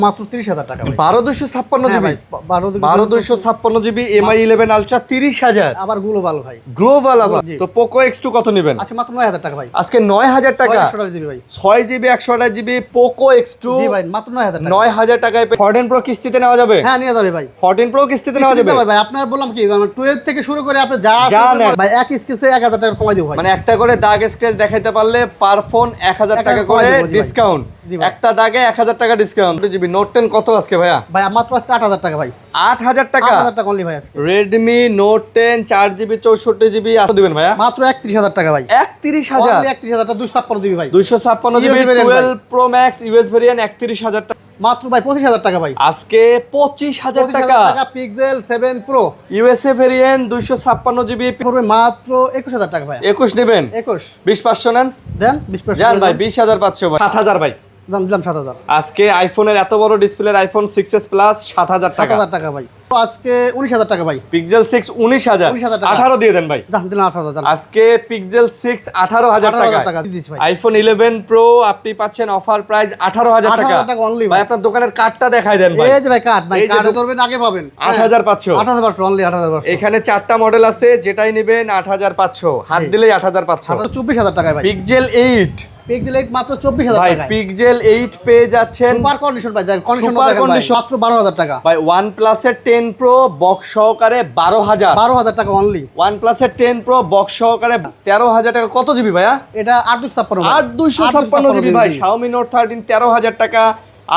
মাত্র 30,000 টাকা ভাই। 12256 হ্যাঁ জিবি ভাই, 12256 জিবি MI 11 আলট্রা 30,000 আবার গ্লোবাল ভাই। গ্লোবাল আবার। জি। তো পোকো X2 কত নেবেন? আচ্ছা মাত্র 9,000 টাকা ভাই। আজকে 9000 টাকা 128 জিবি ভাই। 6 জিবি 128 জিবি পোকো X2 জি ভাই, মাত্র 9,000 টাকা। 9000 টাকায় 14 প্রো কিস্তিতে নেওয়া যাবে। হ্যাঁ নিয়ে যাবে ভাই। 14 প্রো কিস্তিতে নেওয়া যাবে ভাই আপনার বললাম কি 12 থেকে শুরু করে আপনি যা যা আছে নেন। ভাই এক স্কেচে 1000 টাকা কমাই দেব ভাই। মানে একটা করে দাগ স্ক্র্যাচ দেখাইতে পারলে পার ফোন 1000 টাকা করে কমাই দেব, জি ভাই। ডিসকাউন্ট। জি ভাই। একটা দাগে 1000 টাকা ডিসকাউন্ট। জিবি নোট 10 কত আজকে ভাইয়া? ভাই মাত্র আজকে 8,000 টাকা ভাই। 8000 টাকা 8,000 টাকা অনলি ভাই আজকে। রেডমি নোট 10 4 জিবি 64 জিবি কত দিবেন ভাইয়া? মাত্র 31,000 টাকা ভাই। 31000 অনলি 31,000 টাকা 256 দিবি ভাই। 256 জিবি US variant ভাই। 12 প্রো ম্যাক্স ইউএস ভেরিয়েন্ট 31000 টাকা। মাত্র ভাই 25,000 টাকা ভাই। আজকে 25000 টাকা 25,000 টাকা pixel 7 pro USA variant 256 GB পড়বে মাত্র 21,000 টাকা ভাই। 21 নেবেন 21 20 নেন দেন 20% জান ভাই 20500 ভাই 7000 ভাই। দাম দিলাম 7,000। আজকে আইফোনের এত বড় ডিসপ্লের আইফোন 6s প্লাস 7000 টাকা 7,000 টাকা ভাই। তো আজকে 19,000 টাকা ভাই। পিক্সেল 6 19000 19,000 টাকা। 18 দিয়ে দেন ভাই। দাম দিলাম 18,000 টাকা। আজকে পিক্সেল 6 18000 টাকা 18,000 টাকা দিচ্ছি ভাই। আইফোন 11 প্রো আপনি পাচ্ছেন অফার প্রাইস 18000 টাকা 18,000 টাকা only ভাই ভাই। আপনার দোকানের কার্ডটা দেখাই দেন ভাই। এই যে ভাই কার্ড ভাই, এই যে কার্ডে ধরবেন আগে পাবেন 8500 8,500 অনলি 8,500। এখানে 4টা মডেল আছে যেটাই নেবেন 8500 হাত জি। দিলেই 8500 24,000 টাকায় ভাই। পিক্সেল 8 পিক্সেল 8 মাত্র 24,000 ভাই টাকায়। পিক্সেল 8 পেয়ে যাচ্ছেন সুপার কন্ডিশন ভাই, কন্ডিশন Super দেখেন ভাই। condition। মাত্র 12,000 টাকা। ভাই OnePlus এর 10 প্রো বক্স সহকারে 12000 12,000 টাকা অনলি। OnePlus এর 10 প্রো বক্স সহকারে 13000 টাকা কত জিবি ভাইয়া? এটা 856 ভাই। 8256 জিবি ভাই Xiaomi Note 13 13000 টাকা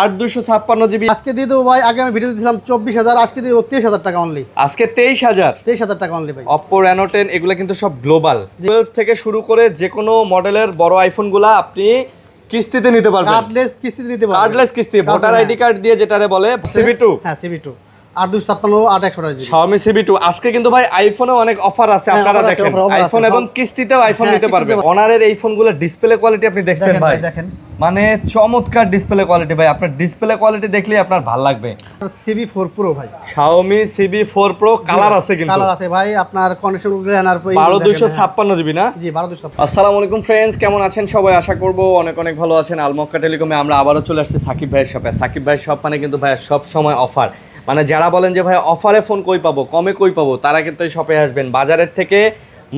8256 জিবি আজকে দিয়ে দেবো ভাই, আগে আমি ভিডিও দিয়েছিলাম 24,000, আজকে দিয়ে দেবো 23,000 টাকা অনলি। আজকে 23000 23,000 টাকা অনলি ভাই। Oppo Reno 10 এগুলো কিন্তু সব গ্লোবাল 12 থেকে শুরু করে যে কোনো মডেলের বড় আইফোনগুলো আপনি কিস্তিতে নিতে পারবেন কার্ডলেস কিস্তিতে দিতে পারবেন। কার্ডলেস কিস্তি ভোটার আইডি কার্ড দিয়ে যেটারে বলে CB2 হ্যাঁ CB2 856 8128 জিবি। Xiaomi CB2 আজকে কিন্তু ভাই আইফোনে অনেক অফার আছে হ্যাঁ, আপনারা offer আছে, দেখেন offer আছে। আইফোন এবং কিস্তিতেও আইফোন হ্যাঁ, নিতে পারবেন কিস্তিতে অনারের এই ফোনগুলোর ডিসপ্লে কোয়ালিটি আপনি দেখছেন দেখেন ভাই ভাই, দেখেন মানে চমৎকার ডিসপ্লে কোয়ালিটি ভাই আপনার ডিসপ্লে কোয়ালিটি দেখলেই আপনার ভালো লাগবে CB4 Pro ভাই। Xiaomi CB4 Pro কালার আছে কিন্তু কালার আছে ভাই, আপনার কন্ডিশন গ্রেনার 12256 জিবি না জি 12256। আসসালামু আলাইকুম ফ্রেন্ডস, কেমন আছেন সবাই? আশা করব অনেক অনেক ভালো আছেন। আলমক্কা টেলিকমে আমরা আবারও চলে আসছি সাকিব ভাইয়ের শপে। সাকিব ভাইয়ের শপ মানে কিন্তু ভাই সব সময় অফার, মানে যারা বলেন যে ভাই অফারে ফোন কই পাবো, কমে কই পাবো, তারা কিন্তু এই শপে আসবেন। বাজারের থেকে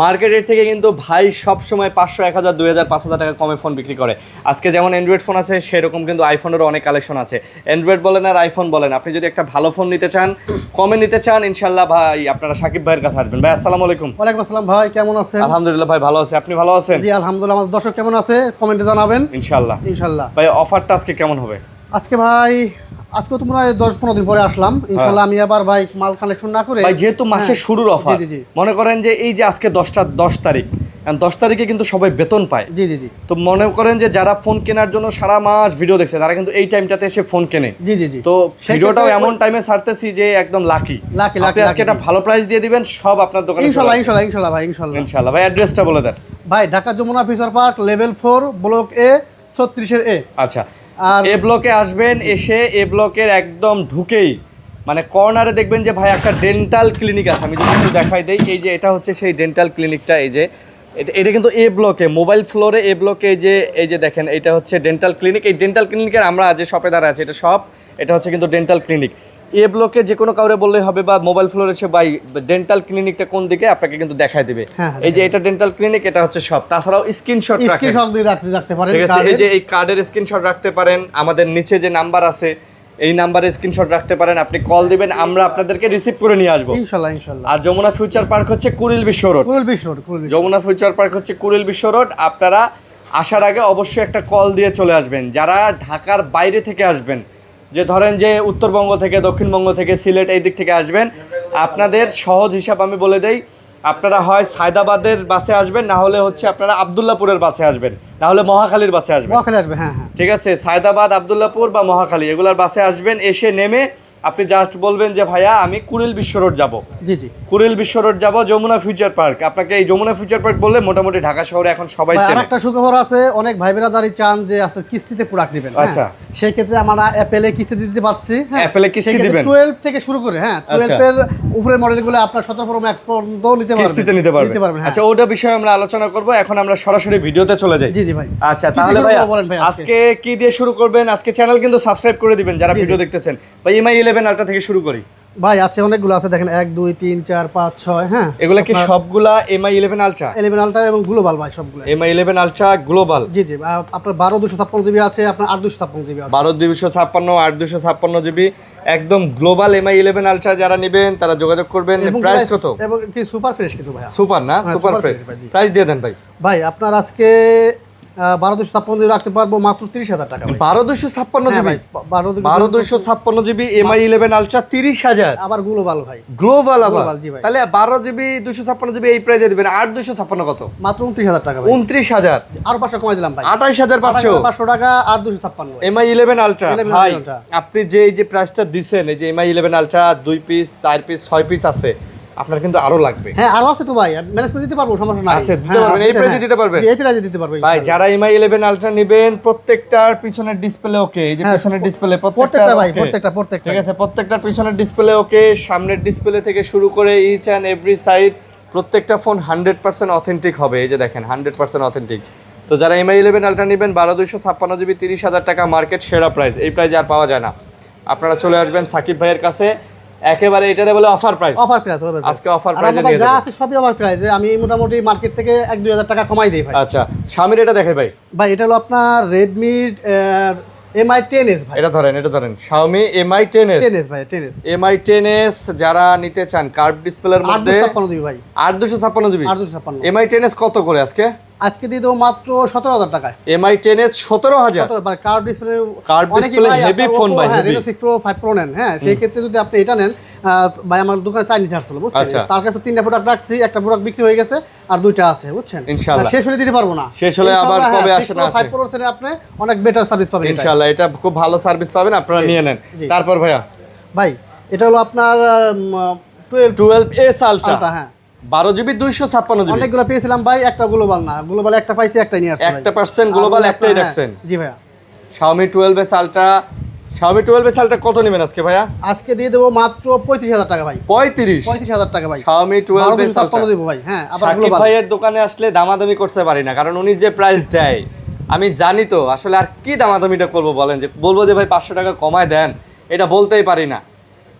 মার্কেটের থেকে কিন্তু ভাই সব সময় 500 1000 2000 5000 টাকা কমে ফোন বিক্রি করে। আজকে যেমন অ্যান্ড্রয়েড ফোন আছে সেরকম কিন্তু আইফোনেরও অনেক কালেকশন আছে। অ্যান্ড্রয়েড বলেন আর আইফোন বলেন, আপনি যদি একটা ভালো ফোন নিতে চান, কমে নিতে চান, ইনশাল্লাহ ভাই আপনারা সাকিব ভাইয়ের কাছে আসবেন। ভাই আসসালামু আলাইকুম। ওয়ালাইকুম আসসালাম ভাই, কেমন আছেন? আলহামদুলিল্লাহ ভাই ভালো আছে, আপনি ভালো আছেন? জি আলহামদুলিল্লাহ। আমার দর্শক কেমন আছে কমেন্টে জানাবেন ইনশাল্লাহ। ইনশাআল্লাহ। ভাই অফারটা আজকে কেমন হবে? আজকে ভাই আজকে তোমরা 10-15 দিন পরে আসলাম ইনশাআল্লাহ। আমি আবার ভাই মাল কালেকশন না করে ভাই যেহেতু মাসের শুরুর অফার, জি, জি। মনে করেন যে এই যে আজকে 10 তারিখ, কারণ 10 তারিখে কিন্তু সবাই বেতন পায়। জি জি জি তো মনে করেন যে যারা ফোন কেনার জন্য সারা মাস ভিডিও দেখছে তারা কিন্তু এই টাইমটাতে এসে ফোন কেনে। জি জি জি তো সেক্ষেত্রে ভিডিওটাও এমন টাইমে ছাড়তেছি যে একদম লাকি লাকি আপনি আজকে একটা ভালো প্রাইস দিয়ে দিবেন, সব আপনার দোকানে ইনশাআল্লাহ ইনশাআল্লাহ ইনশাআল্লাহ ভাই ইনশাআল্লাহ। ইনশাআল্লাহ। ভাই অ্যাড্রেসটা বলে দেন। ভাই Dhaka Jamuna future park level 4 block A 36 A. আচ্ছা, আর এ ব্লকে আসবেন, এসে এ ব্লকের একদম ঢুকেই মানে কর্নারে দেখবেন যে ভাই একটা ডেন্টাল ক্লিনিক আছে। আমি যদি একটু দেখাই দেই, এই যে এটা হচ্ছে সেই ডেন্টাল ক্লিনিকটা। এই যে এটা কিন্তু এ ব্লকে মোবাইল ফ্লোরে এ ব্লকে এই যে দেখেন এটা হচ্ছে ডেন্টাল ক্লিনিক। এই ডেন্টাল ক্লিনিকের আমরা যে শপে দাঁড়া আছে এটা শপ, এটা হচ্ছে কিন্তু ডেন্টাল ক্লিনিক। এ ব্লকে যে কোনো কাউরে বললেই হবে বা মোবাইল ফ্লোরে এসে ভাই ডেন্টাল ক্লিনিকটা কোন দিকে আপনাকে কিন্তু দেখায় দিবে। হ্যাঁ, এই যে এটা ডেন্টাল ক্লিনিক, এটা হচ্ছে শপ। তাছাড়াও স্ক্রিনশট রাখেন, স্ক্রিনশট দিয়ে রাখতে পারেন ঠিক আছে? কার্ডের। এই যে এই কার্ডের স্ক্রিনশট রাখতে পারেন, আমাদের নিচে যে নাম্বার আছে এই নাম্বারে স্ক্রিনশট রাখতে পারেন, আপনি কল দিবেন, আমরা আপনাদেরকে রিসিভ করে নিয়ে আসবো। ইনশাআল্লাহ ইনশাআল্লাহ। আর যমুনা ফিউচার পার্ক হচ্ছে কুড়িল বিশ্ব রোড। কুড়িল বিশ্ব রোড, কুড়িল বিশ্ব রোড। যমুনা ফিউচার পার্ক হচ্ছে কুড়িল বিশ্ব রোড। আপনারা আসার আগে অবশ্যই একটা কল দিয়ে চলে আসবেন। যারা ঢাকার বাইরে থেকে আসবেন, যে ধরেন যে উত্তরবঙ্গ থেকে, দক্ষিণবঙ্গ থেকে, সিলেট এই দিক থেকে আসবেন, আপনাদের সহজ হিসাব আমি বলে দেই, আপনারা হয় সায়দাবাদের বাসে আসবেন, না হলে হচ্ছে আপনারা আব্দুল্লাপুরের বাসে আসবেন, না হলে মহাখালীর বাসে আসবেন। মহাখালী আসবে, হ্যাঁ হ্যাঁ। ঠিক আছে, সায়দাবাদ, আব্দুল্লাপুর বা মহাখালী এগুলার বাসে আসবেন। এসে নেমে আপনি জাস্ট বলবেন যে ভাইয়া আমি কুড়িল বিশ্ব রোড যাব, জি জি কুড়িল বিশ্ব রোড যাব, যমুনা ফিউচার পার্ক। আপনাকে এই যমুনা ফিউচার পার্ক বললে মোটামুটি ঢাকা শহরে এখন সবাই ভাই, চেনে। আরেকটা সুখবর আছে, অনেক ভাই বেরাদারি চান যে আসলে কিস্তিতে প্রোডাক্ট দিবেন। আচ্ছা। সেই ক্ষেত্রে আমরা অ্যাপেলে কিস্তি দিতে পারছি। অ্যাপেলে কিস্তি দিবেন 12 থেকে শুরু করে, হ্যাঁ 12 এর উপরের মডেলগুলো আপনার 17 প্রো ম্যাক্স পর্যন্ত নিতে পারবেন, কিস্তিতে নিতে পারবেন। হ্যাঁ। আচ্ছা, ওটা বিষয়ে আমরা আলোচনা করব। এখন আমরা সরাসরি ভিডিওতে চলে যাই। জি জি ভাই। আচ্ছা, কি তাহলে দিয়ে ভাইয়া শুরু করবো বলেন ভাই আজকে কি দিয়ে শুরু করবেন? আজকে চ্যানেল কিন্তু সাবস্ক্রাইব করে দিবেন যারা ভিডিও দেখতেছেন। ভাই এমআই 11 আলট্রা থেকে শুরু করি। ভাই আছে, অনেকগুলো আছে, দেখেন 1 2 3 4 5 6। হ্যাঁ, এগুলা কি সবগুলা এমআই 11 আলট্রা? 11 আলট্রা এবং গ্লোবাল ভাই সবগুলো। Mi 11 ultra global. জি জি, আপনার 12 256 জিবি আছে, আপনার 8 256 জিবি আছে। 12 256 8 256 জিবি একদম গ্লোবাল এমআই 11 আলট্রা যারা নেবেন তারা যোগাযোগ করবেন। প্রাইস কত? এবং কি সুপার ফ্রেশ কিন্তু ভাই, সুপার না? Super fresh. প্রাইস দিয়ে দেন ভাই। ভাই আপনার আজকে 12 256 জিবি রাখতে পারবো মাত্র 30,000 টাকা। 12 256 জিবি? 12 256 জিবি এমআই 11 আলট্রা 30,000 আবার গ্লোবাল ভাই। গ্লোবাল আবার? গ্লোবাল, জি ভাই। তাহলে 12 জিবি 256 জিবি এই প্রাইসে দিবেন। 8 256 কত? মাত্র 29,000 টাকা ভাই। 29,000? আরো 500 কমাই দিলাম ভাই, 28,500 টাকা। 8 256 এমআই 11 আলট্রা। 11 ভাই আলট্রা। আপনি যে এই যে প্রাইসটা দিছেন, এই যে MI 11 ultra 2 piece 4 piece 6 piece আছে, আপনার কিন্তু আরো লাগবে। হ্যাঁ আরো আছে তো ভাই, ম্যানেজ করে দিতে পারবো, সমস্যা নাই। আছে, দিতে পারবেন, এই প্রাইসে দিতে পারবেন? এই প্রাইসে দিতে পারবো ভাই যারা এমআই 11 আলট্রা নেবেন প্রত্যেকটার পিছনের ডিসপ্লে ওকে, এই যে পিছনের ডিসপ্লে প্রত্যেকটা ভাই, okay। প্রত্যেকটা ঠিক আছে, প্রত্যেকটার পিছনের ডিসপ্লে ওকে, সামনের ডিসপ্লে থেকে শুরু করে ইচ অ্যান্ড এভরি সাইড প্রত্যেকটা ফোন 100% অথেন্টিক হবে। এই যে দেখেন 100% অথেন্টিক। তো যারা এমআই 11 আলট্রা নেবেন 12 256 জিবি 30,000 টাকা মার্কেট সেরা প্রাইস, এই প্রাইসে আর পাওয়া যায় না। আপনারা চলে আসবেন সাকিব ভাইয়ের কাছে, একেবারে এটারে বলে অফার প্রাইস। অফার প্রাইস হবে আজকে অফার প্রাইসে ভাই, দিয়ে যা দেব। আছে সবই অফার প্রাইসে। আমি মোটামুটি মার্কেট থেকে 1-2 হাজার টাকা কমাই দেই ভাই। আচ্ছা, স্বামীর এটা দেখে ভাই। ভাই এটা হলো আপনার Redmi MI 10s ভাই। এটা ধরেন, এটা ধরেন, Xiaomi MI 10s। 10s ভাই, 10s। MI 10s যারা নিতে চান কার্ভ ডিসপ্লের মধ্যে 856 জিবি ভাই। 8 256 জিবি 856 MI 10s কত করে আজকে? আজকে দিয়ে দেবো মাত্র 17,000 টাকায়। MI 10s 17,000? মানে curve display, curve display heavy phone ভাই, হেভি। Reno 6 Pro 5 Pro নেন, হ্যাঁ সেই ক্ষেত্রে যদি আপনি এটা নেন, ভাই আমার দোকানে চাইনিজ আসছিল বুঝছেন, আচ্ছা। তার কাছে 3টা প্রোডাক্ট রাখছি, একটা প্রোডাক্ট বিক্রি হয়ে গেছে আর 2টা আছে বুঝছেন। ইনশাআল্লাহ শেষ হলে দিতে পারবো না, শেষ হলে আবার কবে আসে না আসে 5 Pro থেকে আপনি অনেক বেটার সার্ভিস পাবেন ইনশাআল্লাহ। এটা খুব ভালো সার্ভিস পাবেন, আপনারা নিয়ে নেন। তারপর ভাইয়া ভাই এটা হলো আপনার 12s আলট্রা, হ্যাঁ 12 জিবি 256 জিবি। অনেকগুলো পেয়েছিলাম ভাই, একটা গ্লোবাল না, গ্লোবাল একটা পাইছি, একটাই নিয়ে আসছি 1% গ্লোবাল একটাই রাখছেন। জি ভাইয়া। Xiaomi 12s ultra, Xiaomi 12s ultra কত নেবেন আজকে ভাইয়া? আজকে দিয়ে দেবো মাত্র 35,000 টাকা ভাই। 35,000 টাকা ভাই। Xiaomi 12s আলট্রা দেবো ভাই। হ্যাঁ আবার সাকিব গ্লোবাল। ভাইয়ের দোকানে আসলে দামাদামি করতে পারি না, কারণ উনি যে প্রাইস দেয় আমি জানি তো আসলে আর কি দামাদামিটা করবো বলেন, যে বলবো যে ভাই 500 টাকা কমায় দেন, এটা বলতেই পারি না।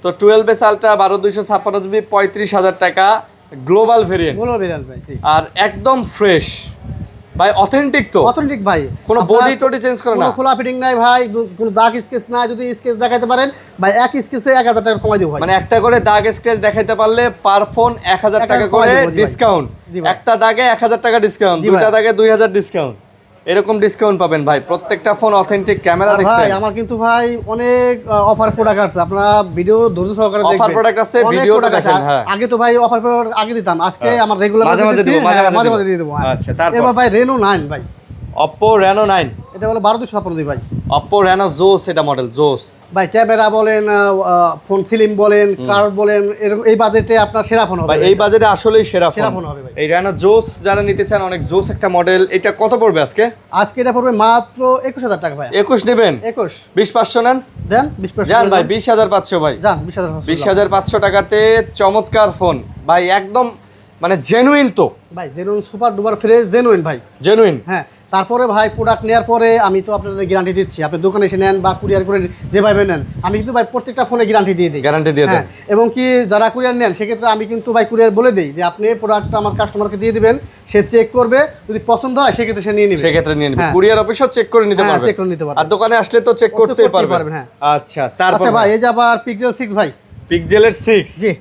তো 12s আলট্রা 12 256 জিবি 35,000 টাকা গ্লোবাল ভেরিয়েন্ট, গ্লোবাল ভেরিয়েন্ট ভাই। আর একদম ফ্রেশ ভাই, অথেন্টিক তো? অথেন্টিক ভাই, কোনো বডি টডি চেঞ্জ করে না? কোনো খোলা ফিটিং নাই ভাই, কোনো দাগ স্কেচ নাই। যদি স্কেচ দেখাইতে পারেন ভাই, এক স্কেচে 1,000 টাকা কমাই দেবো ভাই। মানে একটা করে দাগ স্কেচ দেখাইতে পারলে পার ফোন 1,000 টাকা করে ডিসকাউন্ট। একটা দাগে 1,000 টাকা ডিসকাউন্ট, দুইটা দাগে 2,000 ডিসকাউন্ট, এরকম ডিসকাউন্ট পাবেন ভাই। প্রত্যেকটা ফোন অথেন্টিক, ক্যামেরা দেখছেন ভাই আমার কিন্তু ভাই অনেক অফার প্রোডাক্ট আছে, আপনারা ভিডিও ধৈর্য সহকারে দেখবেন। অফার প্রোডাক্ট আছে, ভিডিওটা দেখেন। হ্যাঁ আগে তো ভাই অফার প্রোডাক্ট আগে দিতাম, আজকে আমার রেগুলার মাঝে মাঝে দিব, মাঝে মাঝে দিয়ে দেবো। আচ্ছা, তারপর এবার ভাই Reno 9 ভাই, Oppo Reno 9, এটা হলো 12 256 ভাই। Oppo Reno Zoos, এটা মডেল Zoos ভাই ক্যামেরা বলেন, ফোন সিলিম বলেন, কার্ভ বলেন, এরকম এই বাজেটে আপনার সেরা ফোন হবে ভাই। এই বাজেটে আসলেই সেরা সেরা ফোন ফোন হবে ভাই। এই Reno Zoos যারা নিতে চান, অনেক জোস একটা মডেল। এটা কত পড়বে আজকে? আজকে এটা পড়বে মাত্র 21,000 টাকা ভাই। 21 নেবেন? 21 20-500 নেন, দেন 20% যান ভাই 20,500 ভাই, যান 20,000 20,500 টাকাতে চমৎকার ফোন ভাই, একদম মানে জেনুইন তো ভাই। Genuine super duper fresh genuine ভাই, জেনুইন। হ্যাঁ তারপরে ভাই প্রোডাক্ট নেওয়ার পরে আমি তো আপনাদের গ্যারান্টি দিচ্ছি, আপনি দোকানে এসে নেন বা কুরিয়ার করে যেভাবে নেন, আমি কিন্তু ভাই প্রত্যেকটা ফোনে গ্যারান্টি দিয়ে দিই। গ্যারান্টি দিয়ে দেন। এবং কি যারা কুরিয়ার নেন সেক্ষেত্রে আমি কিন্তু ভাই কুরিয়ার বলে দিই যে আপনি প্রোডাক্টটা আমার কাস্টমারকে দিয়ে দিবেন, সে চেক করবে, যদি পছন্দ হয় সেক্ষেত্রে সে নিয়ে নেবে। সেক্ষেত্রে নিয়ে নেবে, হ্যাঁ। কুরিয়ার অফিসও চেক করে নিতে হ্যাঁ, পারবে। চেক করে নিতে পারবে। আর দোকানে আসলে তো চেক করতেই পারবেন। হ্যাঁ। আচ্ছা, তারপর আচ্ছা ভাই এই যে আবার Pixel 6 ভাই। পিক্সেলের 6, জি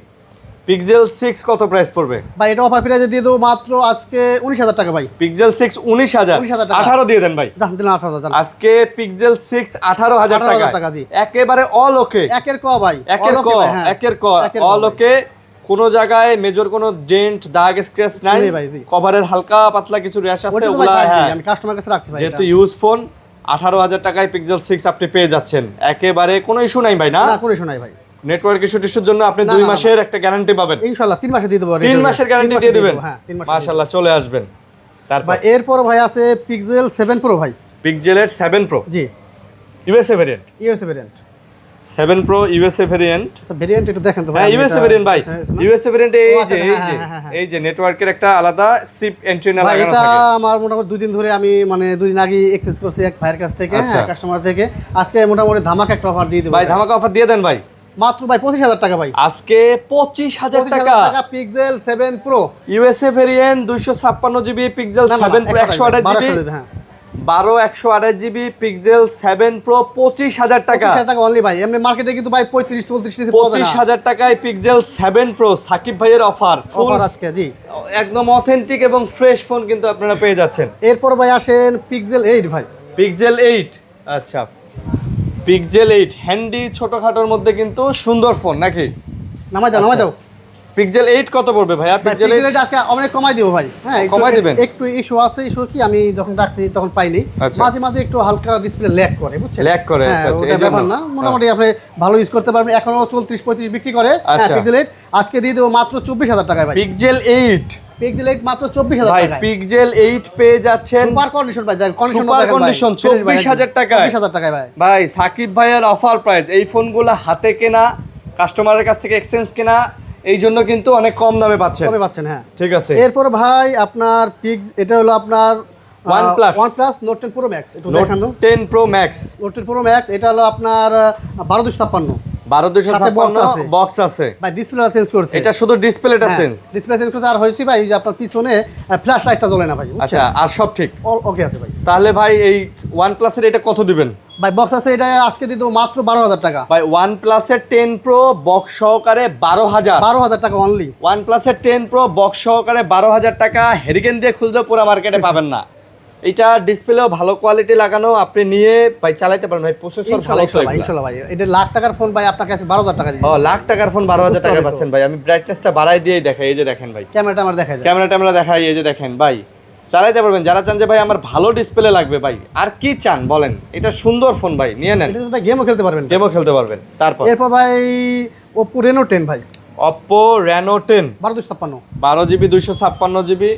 পিক্সেল 6 কত প্রাইস পড়বে ভাই? এটা অফার প্রাইসে দিয়ে দেবো মাত্র আজকে 19,000 টাকা ভাই। পিক্সেল 6 19,000, 19,000 টাকা। 18 দিয়ে দেন ভাই। দাম দিলাম 18,000। আজকে পিক্সেল 6 18,000 টাকা, জি। একেবারে অল ওকে, একের ক ভাই, একের ক, হ্যাঁ। একের ক, অল ওকে। কোনো জায়গায় মেজর কোনো ডেন্ট দাগ স্ক্র্যাচ নাই, জি ভাই, জি। কভারের হালকা পাতলা কিছু র্যাশ আছে, ওটা তো ওগুলা ভাই হ্যাঁ। আমি কাস্টমার কাছে রাখছি ভাই। যেহেতু ইউজ ফোন 18,000 টাকায় পিক্সেল 6 আপনি পেয়ে যাচ্ছেন, একেবারে কোনো ইস্যু নাই ভাই, না না কোনো ইস্যু নাই ভাই। নেটওয়ার্ক ইস্যুর জন্য আপনি না, 2 না, মাসের একটা গ্যারান্টি পাবেন। ইনশাআল্লাহ 3 মাসে দিয়ে দেবো। 3 মাসের গ্যারান্টি দিয়ে দিবেন। হ্যাঁ 3 মাসে। মাশাআল্লাহ, চলে আসবেন। তারপর ভাই এরপর ভাই আছে পিক্সেল 7 প্রো ভাই। পিক্সেলের 7 প্রো জি, USA variant. USA variant. 7 pro USA variant. আচ্ছা ভেরিয়েন্ট একটু দেখেন তো ভাই। হ্যাঁ ইউএসএ ভেরিয়েন্ট ভাই। ইউএসএ ভেরিয়েন্টে এই যে হ্যাঁ। এই যে নেটওয়ার্কের একটা আলাদা সিপ এন্টেনা ভাই লাগানো এটা থাকে। আমার মোটামুটি 2 দিন ধরে আমি মানে 2 দিন আগে এক্সেস করছি এক ভাইয়ের কাছ থেকে, আচ্ছা। কাস্টমার থেকে। আজকে মোটামুটি ধামাকা একটা অফার দিয়ে দেব ভাই ধামাকা অফার দিয়ে দেন ভাই। মাত্র ভাই 25,000 টাকা ভাই। আজকে 25,000 টাকা pixel 7 pro USA variant 256 GB pixel 7 pro 128 GB 12 128 GB pixel 7 pro 25,000 টাকা। 25,000 টাকা অনলি ভাই। এমনি মার্কেটে কিন্তু ভাই 35 34 25,000 টাকায় পিক্সেল 7 প্রো সাকিব ভাইয়ের অফার অফার আজকে। জি, একদম অথেন্টিক এবং ফ্রেশ ফোন কিন্তু আপনারা পেয়ে যাচ্ছেন। এরপর ভাই আসেন পিক্সেল 8 ভাই। পিক্সেল 8, আচ্ছা পিক্সেল 8 হ্যান্ডি ছোটখাটোর মধ্যে কিন্তু সুন্দর ফোন নাকি? নামাই দাও। পিক্সেল 8 কত পড়বে ভাইয়া? পিক্সেল 8 আজকে অনেক কমাই দিব ভাই। হ্যাঁ কমাই দিবেন? একটু ইস্যু আছে। ইস্যু কি আমি যখন ডাকছি তখন পাইনি। আচ্ছা। মাঝে মাঝে একটু হালকা ডিসপ্লে ল্যাগ করে, বুঝছেন? ল্যাগ করে, হ্যাঁ, আচ্ছা আচ্ছা, ওটা এই জন্য ব্যাপার না। মোটামুটি আপনি ভালো ইউজ করতে পারবেন। এখনো 34 35 বিক্রি করে আচ্ছা। পিক্সেল 8 আজকে দিয়ে দেবো মাত্র 24,000 টাকায় ভাই। পিক্সেল 8 পিক্সেল 8 মাত্র 24,000 ভাই টাকায়। পিক্সেল 8 পেয়ে যাচ্ছেন সুপার কন্ডিশন ভাই। সুপার কন্ডিশন 24,000 টাকায়। 24,000 টাকায় ভাই। ভাই সাকিব ভাইয়ের অফার প্রাইস। এই ফোনগুলো হাতে কেনা, কাস্টমারের কাছ থেকে এক্সচেঞ্জ কেনা, এই জন্য কিন্তু অনেক কম দামে পাচ্ছেন। কমে পাচ্ছেন, হ্যাঁ ঠিক আছে। এরপর ভাই আপনার এটা হলো আপনার OnePlus Note 10 Pro Max। একটু দেখান তো। 10 Pro Max, Note 10 Pro Max এটা হলো আপনার 1256 1256 বক্স আছে ভাই। ডিসপ্লে চেঞ্জ করছে। এটা শুধু ডিসপ্লেটা চেঞ্জ। ডিসপ্লে চেঞ্জ করছে। আর হয়েছে ভাই যে আপনার পিছনে ফ্ল্যাশ লাইটটা জ্বলে না ভাই, বুঝছেন? আচ্ছা, আর সব ঠিক ওকে আছে ভাই। তাহলে ভাই এই OnePlus এর এটা কত দিবেন? ভাই বক্স আছে এটা আজকে দিয়ে দেবো মাত্র 12,000 টাকা। ভাই OnePlus এর 10 Pro বক্স সহকারে 12,000। 12,000 টাকা অনলি। OnePlus এর 10 Pro বক্স সহকারে 12,000 টাকা। হেরিকেন দিয়ে খুঁজলেও পুরো মার্কেটে পাবেন না। এটা ডিসপ্লেও ভালো কোয়ালিটি লাগানো, আপনি নিয়ে ভাই চালাতে পারেন ভাই। প্রসেসর ভালো তো এগুলা। ইনশাআল্লাহ ভাই। এটা লাখ টাকার ফোন ভাই, আপনার কাছে 12,000 টাকা দিই। ও লাখ টাকার ফোন 12,000 টাকা পাচ্ছেন ভাই। আমি ব্রাইটনেসটা বাড়াই দিয়েই দেখাই। এই যে দেখেন ভাই, ক্যামেরাটা আমার দেখাই যায়। ক্যামেরা দেখাই। এই যে দেখেন ভাই, চালাইতে পারবেন। যারা চান যে ভাই আমার ভালো ডিসপ্লে লাগবে ভাই, আর কি চান বলেন, এটা সুন্দর ফোন ভাই, নিয়ে নেন। এটা ভাই গেমও খেলতে পারবেন। গেমও খেলতে পারবেন। তারপর এরপর ভাই Oppo Reno 10 ভাই। Oppo Reno 10 1256 12 GB 256 GB.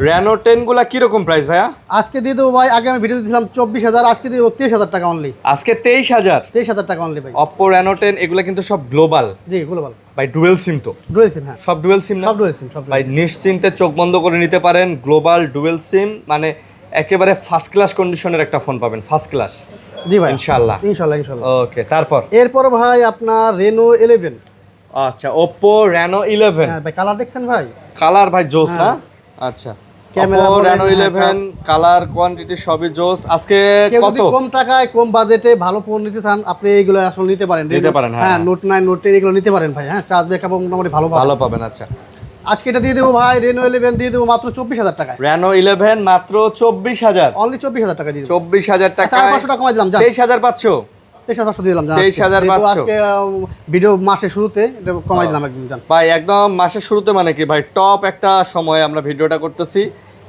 Reno 10 গুলা কিরকম প্রাইস ভাইয়া? আজকে দিয়ে দেবো ভাই। আগে আমি ভিডিও দিয়েছিলাম 24,000, আজকে দিয়ে 23,000 টাকা অনলি। আজকে 23,000। 23,000 টাকা অনলি ভাই। Oppo Reno 10 এগুলা কিন্তু সব গ্লোবাল জি, গ্লোবাল ভাই। ডুয়েল সিম তো? ডুয়েল সিম, হ্যাঁ সব ডুয়েল সিম না? সব ডুয়েল সিম, সব ভাই নিশ্চিন্তে চোখ বন্ধ করে নিতে পারেন। গ্লোবাল ডুয়েল সিম মানে একেবারে ফার্স্ট ক্লাস কন্ডিশনের একটা ফোন পাবেন, ফার্স্ট ক্লাস। জি ভাই, ইনশাআল্লাহ। ওকে, তারপর এরপর ভাই আপনার Reno 11। আচ্ছা, Oppo Reno 11। হ্যাঁ ভাই, কালার দেখছেন ভাই? কালার ভাই জোস না? আচ্ছা, ক্যামেরা Oppo বলেন, Reno 11 কালার কোয়ান্টিটি সবই জোস। আজকে কেউ কত? যদি কম টাকায় কম বাজেটে ভালো ফোন নিতে চান আপনি এইগুলো আসলে নিতে পারেন। নিতে পারেন, হ্যাঁ। হ্যাঁ Note 9 Note 10 এগুলো নিতে পারেন ভাই। হ্যাঁ, চার্জ ব্যাকআপ মোটামুটি ভালো ভালো পাবেন। আচ্ছা, আজকে এটা দিয়ে দেবো ভাই। Reno 11 দিয়ে দেবো মাত্র 24,000 টাকায়। Reno 11 মাত্র 24,000। অনলি 24,000 টাকা দিয়ে দেবো। 24,000 টাকা। 500 টাকা কমাই দিলাম। 23,000 পাচ্ছ? 23,500 দিলাম। 23,500 আজকে ভিডিও মাসের শুরুতে এটা কমাই দিলাম একদম। জান ভাই একদম মাসের শুরুতে মানে কি ভাই, টপ একটা সময় আমরা ভিডিওটা করতেছি।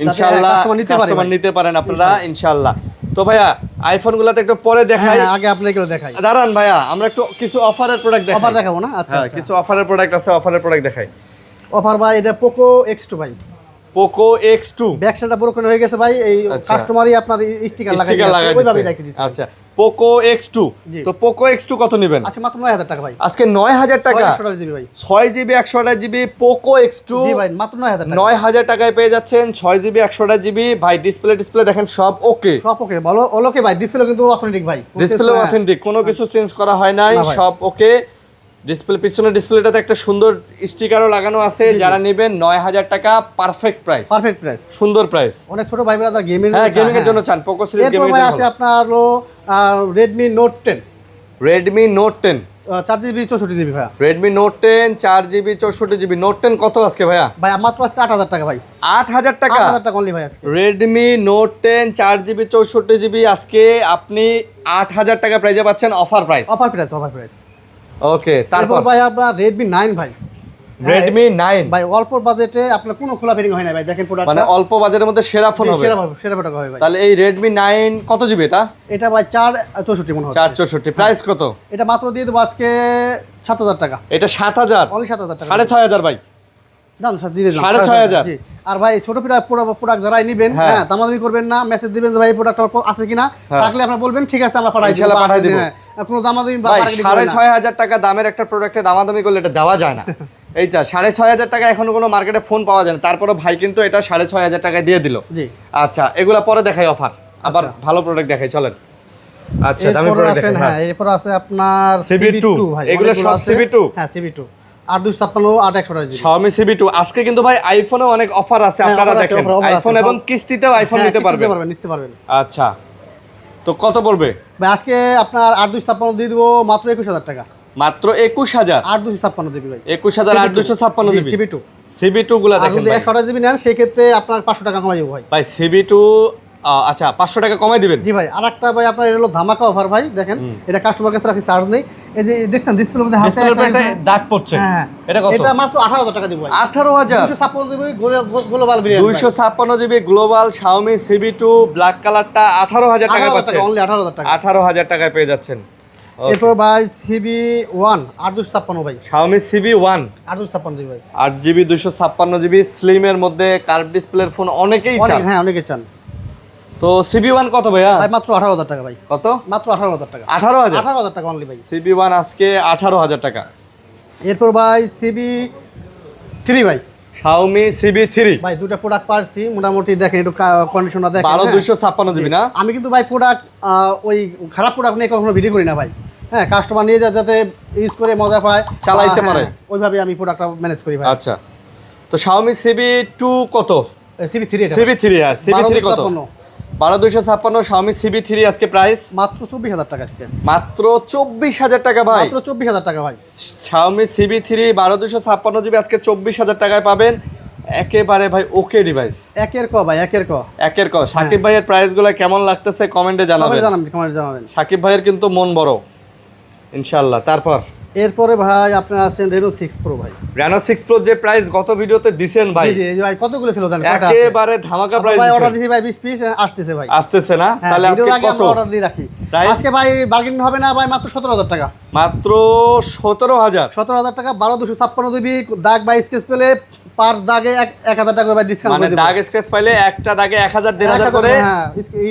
ইনশাআল্লাহ কাস্টমার নিতে পারেন আপনারা ইনশাআল্লাহ। তো ভাইয়া আইফোন গুলাতে একটু পরে দেখাই। হ্যাঁ, আগে আপনি এগুলো দেখাই। দাঁড়ান ভাইয়া, আমরা একটু কিছু অফারের প্রোডাক্ট দেখাই। অফার দেখাবো না? আচ্ছা, হ্যাঁ, কিছু অফারের প্রোডাক্ট আছে, অফারের প্রোডাক্ট দেখাই। অফার ভাই এটা Poco X2 ভাই। Poco X2 ব্যাক সাইডটা ব্রোকেন হয়ে গেছে ভাই। এই কাস্টমারই আপনার স্টিকার লাগাই দিয়েছে, ওইভাবে রেখে দিয়েছে। আচ্ছা, Poco X2। তো Poco X2 কত নেবেন? আচ্ছা, মাত্র 9,000 টাকা ভাই। আজকে 9,000 টাকা। 6 জিবি ভাই। 6 জিবি 128 জিবি Poco X2। জি ভাই, মাত্র 9,000 টাকা। 9,000 টাকায় পেয়ে যাচ্ছেন 6 জিবি 128 জিবি। ভাই ডিসপ্লে দেখেন সব ওকে। সব ওকে, বলো ওকে ভাই। ডিসপ্লে কিন্তু অথেন্টিক ভাই। ডিসপ্লে অথেন্টিক, কোনো কিছু চেঞ্জ করা হয় নাই, না ভাই। সব ওকে। ডিসপ্লে পিছনের ডিসপ্লেটাতে একটা সুন্দর স্টিকারও লাগানো আছে। যারা নেবেন 9,000 টাকা পারফেক্ট প্রাইস, পারফেক্ট প্রাইস, সুন্দর প্রাইস। অনেক ছোট ভাই ব্রাদার গেমিং, হ্যাঁ গেমিং এর জন্য চান Poco সিরিজ এরপর গেমিং এর ভাই জন্য। আছে আপনার হলো Redmi Note 10। Redmi Note 10 4 GB 64 GB ভাই। Redmi Note 10 4 GB 64 GB. Note 10 কত আজকে ভাইয়া? ভাই মাত্র আজকে 8,000 টাকা ভাই। 8,000 টাকা। 8,000 টাকা অনলি ভাই আজকে। Redmi Note 10 4 জিবি 64 জিবি আজকে আপনি 8,000 টাকা প্রাইজে পাচ্ছেন, offer price. Offer price. Okay, তারপর ভাই আপনার Redmi 9 ভাই। Redmi 9 ভাই অল্প বাজেটে আপনার কোনো খোলা ফিটিং হয় না ভাই, দেখেন প্রোডাক্ট মানে অল্প বাজেটের মধ্যে সেরা ফোন হবে। সেরা প্রোডাক্ট হবে ভাই। তাহলে এই Redmi 9 কত জিবি এটা? এটা ভাই 464 মনে হচ্ছে। 464 প্রাইস কত? এটা মাত্র দিয়ে দেবো আজকে 7000 টাকা। এটা 7000 অনলি 7000 টাকা। 6500 ভাই। দাম দিয়ে দিলাম 6500 জি। আর ভাই ছোট প্রোডাক্ট যারাই নেবেন, হ্যাঁ দামাদামি করবেন না, মেসেজ দিবেন যে ভাই প্রোডাক্ট আছে কিনা, থাকলে আপনারা বলবেন ঠিক আছে আমরা পাঠাই দিব। কোনো দামাদামি বা ভাই 6500 টাকা দামের একটা প্রোডাক্টে দামাদামি করলে এটা দেওয়া যায় না। এইটা 6500 টাকা এখনো কোনো মার্কেটে ফোন পাওয়া যায় না, তারপরে ভাই কিন্তু এটা 6500 টাকায় দিয়ে দিল। জি আচ্ছা এগুলা পরে দেখাই অফার, আবার ভালো প্রোডাক্ট দেখাই চলেন। আচ্ছা দামি প্রোডাক্ট দেখাই। হ্যাঁ এরপর আছে আপনার CB2 ভাই, এগুলো সব CB2। হ্যাঁ CB2 856 8128 জিবি Xiaomi CB2। আজকে কিন্তু ভাই আইফোনেও অনেক অফার আছে, আপনারা দেখেন আইফোন এবং কিস্তিতেও আইফোন নিতে পারবেন। নিতে পারবেন। আচ্ছা তো কত পড়বে ভাই আজকে আপনার 8256 দিয়ে দিব মাত্র 21000 টাকা। মাত্র 21000 8256 দিবি ভাই। 21856 জিবি CB2 CB2 গুলা দেখেন যদি 128 জিবি নেন সেই ক্ষেত্রে আপনার 500 টাকা কমাই দেব ভাই। ভাই CB2 আচ্ছা 500 টাকা কমাই দিবেন। জি ভাই আরেকটা ভাই আপনার এটা হলো ধামাকা অফার ভাই, দেখেন এটা কাস্টমার কাছে রাখি চার্জ নেই। এই যে দেখছেন ডিসপ্লের মধ্যে হালকা একটা দাগ পড়ছে। হ্যাঁ এটা কত? এটা মাত্র 18000 টাকা দিব ভাই। 18000 256 GB global variant 256 GB global Xiaomi CB2 black কালারটা 18000 টাকায় পাচ্ছেন। অনলি 18000 টাকা। 18000 টাকায় পেয়ে যাচ্ছেন। এরপর ভাই CB1 8256 ভাই। Xiaomi CB1 8256 জিবি ভাই। 8GB 256GB স্লিম এর মধ্যে কার্ভ ডিসপ্লের ফোন অনেকেই চান। হ্যাঁ অনেকে চান। তো CB1 কত ভাইয়া? ভাই মাত্র 18000 টাকা ভাই। কত? মাত্র 18000 টাকা। 18000 টাকা অনলি ভাই। CB1 আজকে 18000 টাকা। এরপর ভাই CB3 ভাই। Xiaomi CB3 ভাই দুটো প্রোডাক্ট পারছি মোটামুটি, দেখেন একটু কন্ডিশনটা দেখেন। 12256GB না? আমি কিন্তু ভাই প্রোডাক্ট ওই খারাপ প্রোডাক্ট নিয়ে কখনো ভিডিও করি না ভাই। হ্যাঁ কাস্টমার নিয়ে যাতে ইউজ করে মজা পায়, চালাইতে পারে, ওইভাবে আমি প্রোডাক্টটা ম্যানেজ করি ভাই। আচ্ছা তো Xiaomi CB2 কত? CB3 এটা CB3 হ্যাঁ CB3 কত? 12256 Xiaomi CB3 আজকে প্রাইস মাত্র 24000 টাকা আজকে। মাত্র 24000 টাকা ভাই। মাত্র 24000 টাকা ভাই। Xiaomi CB3 12256GB আজকে 24000 টাকায় পাবেন। একেবারে ভাই ওকে ডিভাইস। একের ক ভাই, একের ক। সাকিব ভাইয়ের প্রাইসগুলো কেমন লাগতেছে কমেন্টে জানাবেন। কমেন্টে জানাবেন। সাকিব ভাইয়ের কিন্তু মন বড় ইনশাআল্লাহ। তারপর এরপরে ভাই আপনার আছেন Reno 6 Pro ভাই। Reno 6 Pro যে প্রাইস গত ভিডিওতে দিবেন ভাই। জি জি ভাই কতগুলো ছিল জানেন? একেবারে ধামাকা প্রাইস ভাই অর্ডার দিছি ভাই 20 পিস আসতেছে ভাই। আসতেছে না? তাহলে আজকে কত অর্ডার দিয়ে রাখি? আজকে ভাই বার্গেনিং হবে না ভাই, মাত্র 17000 টাকা। মাত্র 17000 টাকা। 12256 জিবি দাগ বাই স্কেচ পেলে পার দাগে 1000 টাকা করে ভাই ডিসকাউন্ট মানে করে দেব। দাগ স্কেচ পাইলে একটা দাগে 1000 1500 করে হ্যাঁ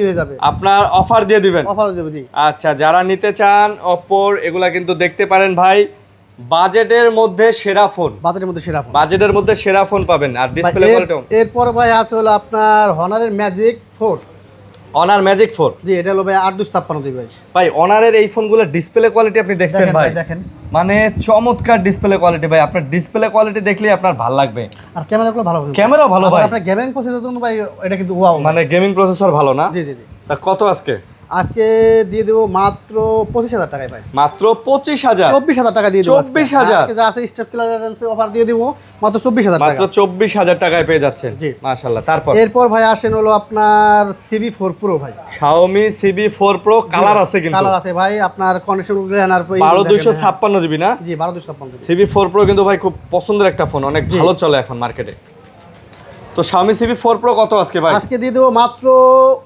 হয়ে যাবে। আপনার অফার দিয়ে দিবেন। অফার দেব জি। আচ্ছা যারা নিতে চান Oppo এগুলা কিন্তু দেখতে পারেন ভাই, বাজেটের মধ্যে সেরা ফোন, বাজেটের মধ্যে সেরা ফোন পাবেন। আর ডিসপ্লে কোয়ালিটি এরপর ভাই আছে হলো আপনার Honor-এর Magic 4। Honor Magic 4 জি এটা হলো ভাই 8256 জিবি ভাই। ভাই Honor-এর এই ফোনগুলোর ডিসপ্লে কোয়ালিটি আপনি দেখছেন ভাই? দেখেন মানে চমৎকার ডিসপ্লে কোয়ালিটি ভাই। আপনার ডিসপ্লে কোয়ালিটি দেখলেই আপনার ভালো লাগবে। আর ক্যামেরাগুলো ভালো, ক্যামেরা ভালো ভাই। আপনার গেমিং প্রসেসরের জন্য ভাই এটা কিন্তু ওয়াও, মানে গেমিং প্রসেসর ভালো না? জি জি জি। তা কত আজকে দিয়ে দেবো মাত্র 25000 টাকায় ভাই। মাত্র 25000 24000 টাকা দিয়ে দেবো। 24000 আজকে যা আছে স্টক ক্লিয়ারেন্স অফার দিয়ে দেবো মাত্র 24000 টাকা। মাত্র 24000 টাকায় পেয়ে যাচ্ছেন। জি মাশাআল্লাহ। তারপর এরপর ভাই আসেন হলো আপনার CB4 Pro ভাই। Xiaomi CB4 Pro কালার আছে কিন্তু। কালার আছে ভাই, আপনার কন্ডিশন গ্রেনার 12256 জিবি না? জি 12256 CB4 Pro কিন্তু ভাই খুব পছন্দের একটা ফোন, অনেক ভালো চলে এখন মার্কেটে। তো Xiaomi CB4 Pro কত আজকে ভাই? আজকে দিয়ে দেবো মাত্র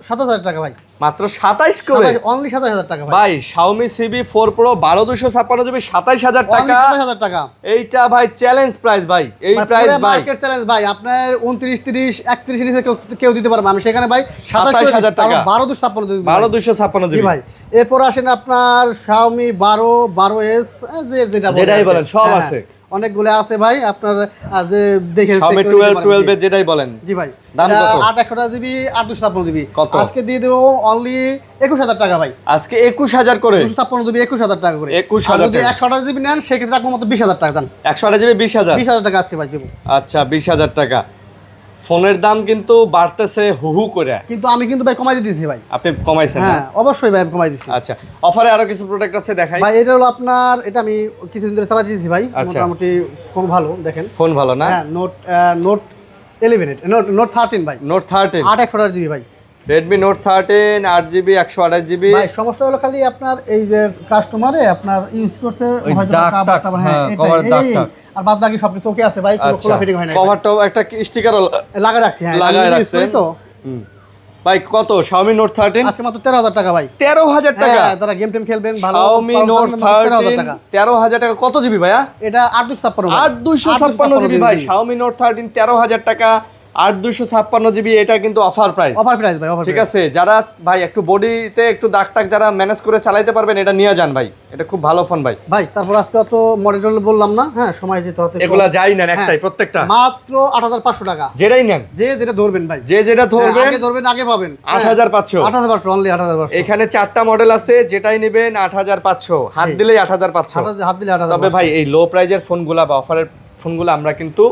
27000 টাকা ভাই। মাত্র 27 করে? অনলি 27000 টাকা ভাই। Xiaomi CB4 Pro 12256 জিবি 27000 টাকা। 27000 টাকা এইটা ভাই চ্যালেঞ্জ প্রাইস ভাই। এই প্রাইস ভাই মার্কেট চ্যালেঞ্জ ভাই। আপনার 29 30 31 এর নিচে কেউ দিতে পারবে, আমি সেখানে ভাই 27000 টাকা। 12256 দিবি। 12256 জি জিবি ভাই। এরপর আসেন আপনার Xiaomi 12S যেটাই বলেন সব আছে, অনেকগুলো আছে ভাই। আপনার যে দেখে Xiaomi 12 এর যেটাই বলেন। জি ভাই। দাম কত? 8128 জিবি 8256 জিবি কত? আজকে দিয়ে দেবো অনলি 21000 টাকা ভাই। আজকে 21000 করে? 256 জিবি 21000 টাকা করে। 21000 যদি 128 জিবি নেন সেক্ষেত্রে রাখবো মাত্র 20000 টাকা দেন। 128 জিবি 20000? 20000 টাকা আজকে ভাই দেবো। আচ্ছা 20000 টাকা। ফোনের দাম কিন্তু বাড়তেছে হু করে, কিন্তু আমি কিন্তু ভাই কমাই দিয়েছি ভাই। আপনি কমাইছেন না? হ্যাঁ অবশ্যই ভাই আমি কমাই দিয়েছি। আচ্ছা অফারে আরো কিছু প্রোডাক্ট আছে দেখাই ভাই। এটা হলো আপনার, এটা আমি কিছুদিন ধরে চালাই দিয়েছি ভাই। আচ্ছা। মোটামুটি ফোন ভালো, দেখেন ফোন ভালো না? হ্যাঁ নোট 11 নোট 13 ভাই। নোট 13 8128 জিবি ভাই। Redmi Note 13 8GB 128GB। ভাই সমস্যা হলো খালি আপনার এই যে কাস্টমারে আপনার ইউজ করছে ওই হয়তো দাগ কাভার টাগ, হ্যাঁ হ্যাঁ, এটাই, কভার দাগ এই, টাগ। আর বাদ বাকি সব কিছু ওকে আছে ভাই, কোনো খোলা ফিটিং হয় না। কভারটাও একটা স্টিকার লাগা রাখছি, হ্যাঁ লাগায় আমি use রাখছেন। করি তো। ভাই কত Xiaomi Note 13? আজকে মাত্র 13,000 টাকা ভাই। 13,000 টাকা। হ্যাঁ, তারা গেম টেম খেলবেন ভালো। Xiaomi Note 13,000 টাকা। 13 13,000 টাকা। কত জিবি ভাইয়া? এটা 856 ভাই। 8256 জিবি ভাই। Xiaomi Note 13 13,000 টাকা, 8256 জিবি। এটা কিন্তু অফার প্রাইস। অফার প্রাইস ভাই, অফার ঠিক আছে, যারা ভাই একটু বডিতে একটু দাগ টাগ যারা ম্যানেজ করে চালাইতে পারবেন এটা নিয়ে যান ভাই, এটা খুব ভালো ফোন ভাই। ভাই তারপর আজকে তো মডেল বললাম না, হ্যাঁ সময় যেতে হতে এগুলা যাই নেন একটাই প্রত্যেকটা মাত্র 8,500 টাকা। যেটাই নেন, যে যেটা ধরবেন ভাই, যে যেটা ধরবেন আগে ধরবেন আগে পাবেন। 8,500 8,500 অনলি 8,500। এখানে 4টা মডেল আছে, যেটাই নেবেন 8,500, হাত দিলেই 8,500। হাত দিলে 8,500। তবে ভাই এই লো প্রাইজের ফোনগুলা বা অফারের ফোনগুলো আমরা কিন্তু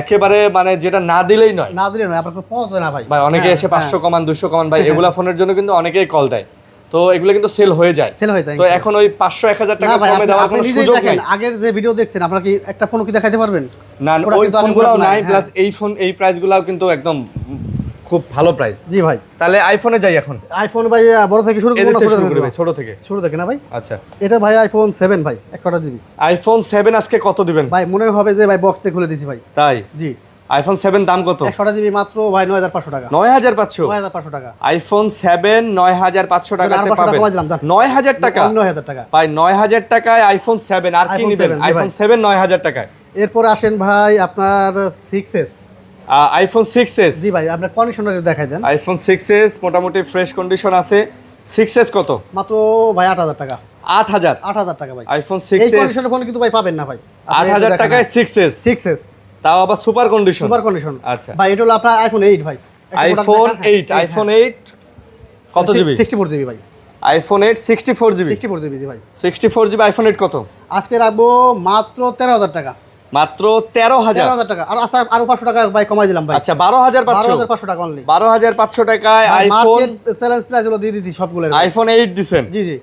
একেবারে মানে যেটা না দিলেই নয়, না দিলে নয়, আপনার তো পৌঁছবে না ভাই। ভাই অনেকে এসে 500 কমান 200 কমান ভাই এগুলা ফোনের জন্য কিন্তু অনেকেই কল দেয়, তো এগুলো কিন্তু সেল হয়ে যায়। সেল হয়ে যায়। তো এখন ওই 500 1000 টাকা কমে দেওয়ার কোনো সুযোগ নেই। আগের যে ভিডিও দেখছেন আপনারা কি একটা ফোন কি দেখাইতে পারবেন? না ওই ফোনগুলোও নাই, প্লাস এই ফোন এই প্রাইসগুলোও কিন্তু একদম খুব ভালো প্রাইস। জি ভাই, তাহলে আইফোনে যাই এখন। আইফোন ভাই বড় থেকে শুরু করব না শুরু করবে ছোট থেকে? শুরু থেকে না ভাই। আচ্ছা, এটা ভাই আইফোন 7 ভাই 1 জিবি। আইফোন 7 আজকে কত দিবেন ভাই মনে হবে যে ভাই বক্স থেকে খুলে দিছি ভাই। তাই? জি। আইফোন 7 দাম কত? 1 জিবি মাত্র ভাই 9,500 টাকা। 9,500? 9,500 টাকা। আইফোন 7 9,500 টাকাতে পাবেন। 9,000 টাকা? 9,000 টাকা ভাই 9,000 টাকায় আইফোন 7 আর কি নেবেন? আইফোন 7 9,000 টাকায়। এরপর আসেন ভাই আপনার 6s। IPhone 6s? জি ভাই, আপনার কন্ডিশনার দেখাই দেন। আইফোন 6s মোটামুটি ফ্রেশ কন্ডিশন আছে। 6s কত? মাত্র ভাই 8,000 টাকা। 8,000? 8,000 টাকা ভাই। আইফোন এই 6s কন্ডিশনের ফোন কিন্তু ভাই পাবেন না ভাই। 8,000 টাকায় 6s? 6s তাও আবার সুপার কন্ডিশন। Super condition. আচ্ছা ভাই এটা হলো আপনার আইফোন 8 ভাই। আইফোন 8 আইফোন 8 কত জিবি? 64 জিবি ভাই। IPhone 8 64 GB? 64 জিবি ভাই। 64 জিবি আইফোন 8 কত? আজকে রাখবো মাত্র 13,000 টাকা। মাত্র 13,000? 13,000 টাকা। আর আচ্ছা আরো 500 টাকা ভাই কমাই দিলাম ভাই। আচ্ছা 12,500? 12,500 টাকা অনলি। 12,500 টাকায় আইফোন মার্কেট চ্যালেঞ্জ প্রাইস হলো দিয়ে দিছি সবগুলো। আইফোন 8 দিবেন? জি জি।